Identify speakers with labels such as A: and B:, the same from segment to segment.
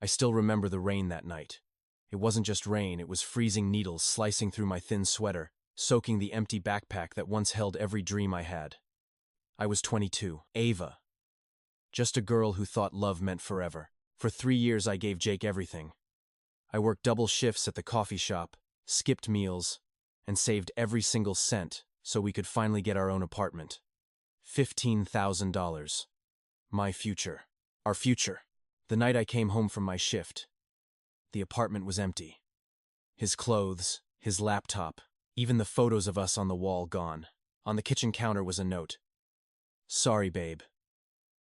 A: I still remember the rain that night. It wasn't just rain, it was freezing needles slicing through my thin sweater, soaking the empty backpack that once held every dream I had. I was 22, Ava. Just a girl who thought love meant forever. For 3 years I gave Jake everything. I worked double shifts at the coffee shop, skipped meals, and saved every single cent so we could finally get our own apartment. $15,000. My future. Our future. The night I came home from my shift, the apartment was empty. His clothes, his laptop, even the photos of us on the wall gone. On the kitchen counter was a note. Sorry, babe.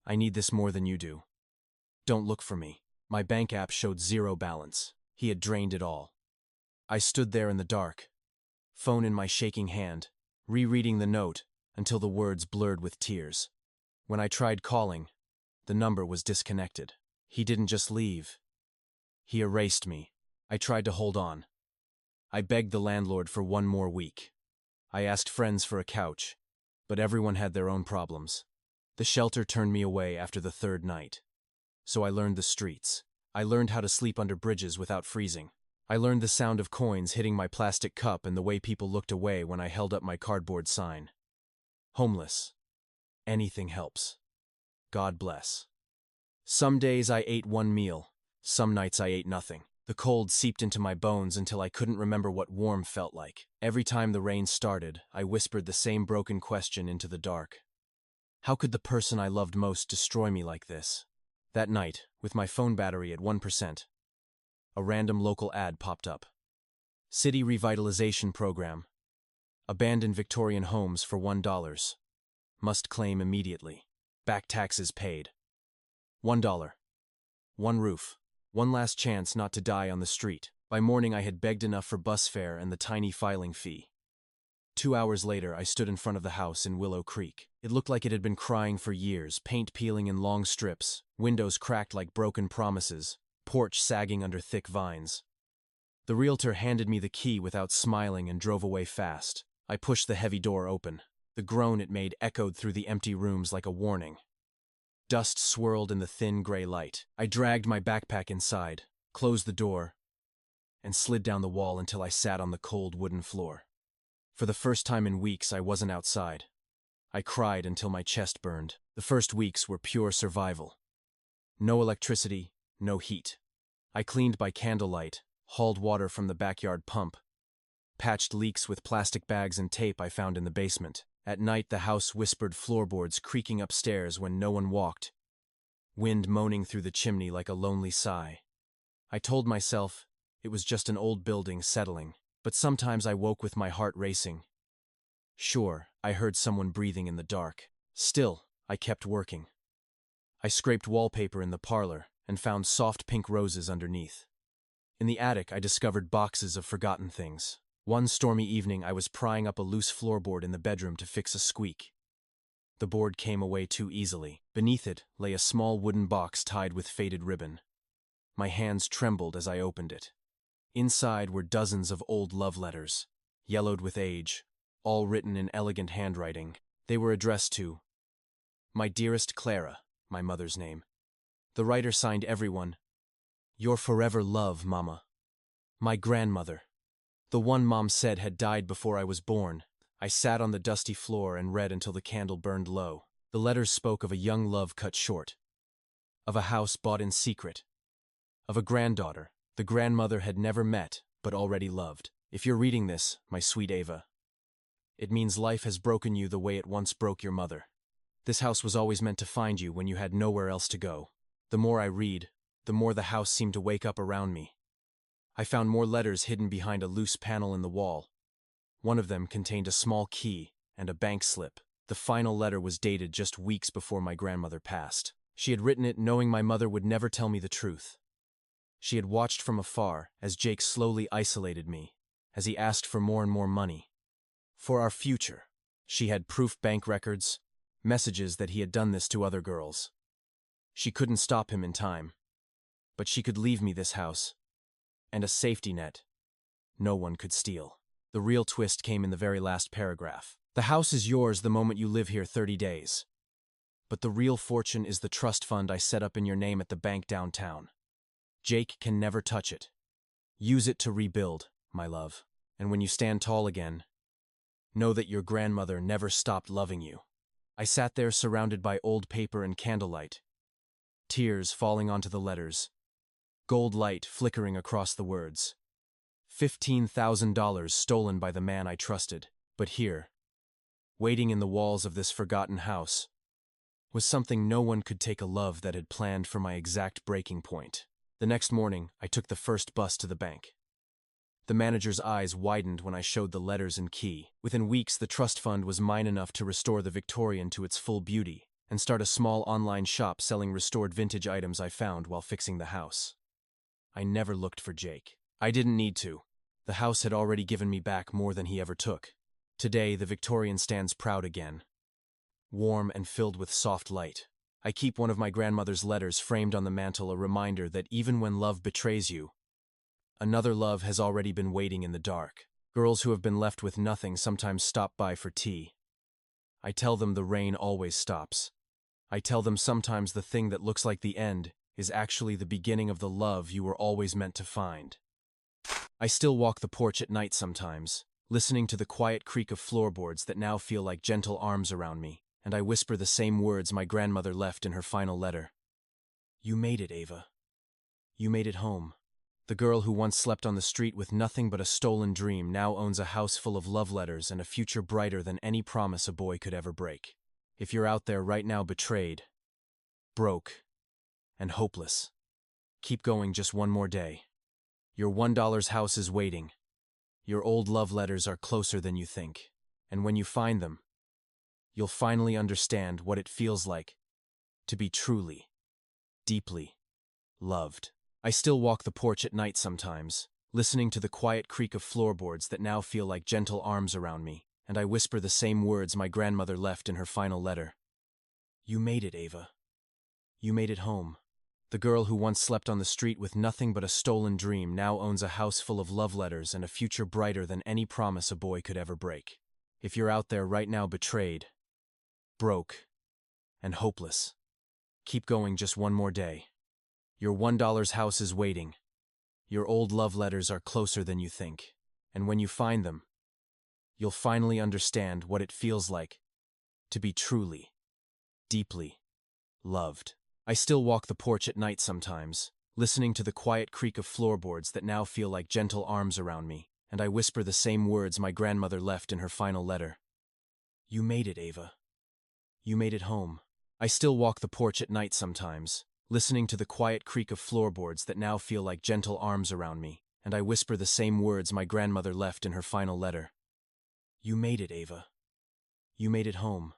A: I need this more than you do. Don't look for me. My bank app showed zero balance. He had drained it all. I stood there in the dark, phone in my shaking hand, rereading the note until the words blurred with tears. When I tried calling, the number was disconnected. He didn't just leave. He erased me. I tried to hold on. I begged the landlord for 1 more week. I asked friends for a couch, but everyone had their own problems. The shelter turned me away after the 3rd night. So I learned the streets. I learned how to sleep under bridges without freezing. I learned the sound of coins hitting my plastic cup and the way people looked away when I held up my cardboard sign. Homeless. Anything helps. God bless. Some days I ate 1 meal. Some nights I ate nothing. The cold seeped into my bones until I couldn't remember what warm felt like. Every time the rain started, I whispered the same broken question into the dark. How could the person I loved most destroy me like this? That night, with my phone battery at 1%, a random local ad popped up. City Revitalization Program. Abandoned Victorian homes for $1. Must claim immediately. Back taxes paid. $1. 1 roof. 1 last chance not to die on the street. By morning I had begged enough for bus fare and the tiny filing fee. 2 hours later I stood in front of the house in Willow Creek. It looked like it had been crying for years, paint peeling in long strips, windows cracked like broken promises, porch sagging under thick vines. The realtor handed me the key without smiling and drove away fast. I pushed the heavy door open. The groan it made echoed through the empty rooms like a warning. Dust swirled in the thin gray light. I dragged my backpack inside, closed the door, and slid down the wall until I sat on the cold wooden floor. For the first time in weeks, I wasn't outside. I cried until my chest burned. The first weeks were pure survival. No electricity, no heat. I cleaned by candlelight, hauled water from the backyard pump, patched leaks with plastic bags and tape I found in the basement. At night, the house whispered floorboards creaking upstairs when no one walked, wind moaning through the chimney like a lonely sigh. I told myself it was just an old building settling, but sometimes I woke with my heart racing. Sure, I heard someone breathing in the dark. Still, I kept working. I scraped wallpaper in the parlor and found soft pink roses underneath. In the attic, I discovered boxes of forgotten things. One stormy evening, I was prying up a loose floorboard in the bedroom to fix a squeak. The board came away too easily. Beneath it lay a small wooden box tied with faded ribbon. My hands trembled as I opened it. Inside were dozens of old love letters, yellowed with age, all written in elegant handwriting. They were addressed to my dearest Clara, my mother's name. The writer signed everyone, Your forever love, Mama. My grandmother. The one Mom said had died before I was born. I sat on the dusty floor and read until the candle burned low. The letters spoke of a young love cut short, of a house bought in secret, of a granddaughter the grandmother had never met but already loved. If you're reading this, my sweet Ava, it means life has broken you the way it once broke your mother. This house was always meant to find you when you had nowhere else to go. The more I read, the more the house seemed to wake up around me. I found more letters hidden behind a loose panel in the wall. One of them contained a small key and a bank slip. The final letter was dated just weeks before my grandmother passed. She had written it knowing my mother would never tell me the truth. She had watched from afar as Jake slowly isolated me, as he asked for more and more money. For our future. She had proof bank records, messages that he had done this to other girls. She couldn't stop him in time, but she could leave me this house, and a safety net no one could steal. The real twist came in the very last paragraph. The house is yours the moment you live here 30 days. But the real fortune is the trust fund I set up in your name at the bank downtown. Jake can never touch it. Use it to rebuild, my love. And when you stand tall again, know that your grandmother never stopped loving you. I sat there surrounded by old paper and candlelight, tears falling onto the letters, gold light flickering across the words. $15,000 stolen by the man I trusted. But here, waiting in the walls of this forgotten house, was something no one could take, a love that had planned for my exact breaking point. The next morning, I took the first bus to the bank. The manager's eyes widened when I showed the letters and key. Within weeks, the trust fund was mine enough to restore the Victorian to its full beauty and start a small online shop selling restored vintage items I found while fixing the house. I never looked for Jake. I didn't need to. The house had already given me back more than he ever took. Today, the Victorian stands proud again, warm and filled with soft light. I keep one of my grandmother's letters framed on the mantel, a reminder that even when love betrays you, another love has already been waiting in the dark. Girls who have been left with nothing sometimes stop by for tea. I tell them the rain always stops. I tell them sometimes the thing that looks like the end is actually the beginning of the love you were always meant to find. I still walk the porch at night sometimes, listening to the quiet creak of floorboards that now feel like gentle arms around me, and I whisper the same words my grandmother left in her final letter. You made it, Ava. You made it home. The girl who once slept on the street with nothing but a stolen dream now owns a house full of love letters and a future brighter than any promise a boy could ever break. If you're out there right now betrayed, broke, and hopeless, keep going just one more day. Your $1 house is waiting. Your old love letters are closer than you think. And when you find them, you'll finally understand what it feels like to be truly, deeply loved. I still walk the porch at night sometimes, listening to the quiet creak of floorboards that now feel like gentle arms around me, and I whisper the same words my grandmother left in her final letter. You made it, Ava. You made it home. The girl who once slept on the street with nothing but a stolen dream now owns a house full of love letters and a future brighter than any promise a boy could ever break. If you're out there right now betrayed, broke, and hopeless, keep going just one more day. Your $1 house is waiting. Your old love letters are closer than you think. And when you find them, you'll finally understand what it feels like to be truly, deeply loved. I still walk the porch at night sometimes, listening to the quiet creak of floorboards that now feel like gentle arms around me, and I whisper the same words my grandmother left in her final letter. You made it, Ava. You made it home. I still walk the porch at night sometimes, listening to the quiet creak of floorboards that now feel like gentle arms around me, and I whisper the same words my grandmother left in her final letter. You made it, Ava. You made it home.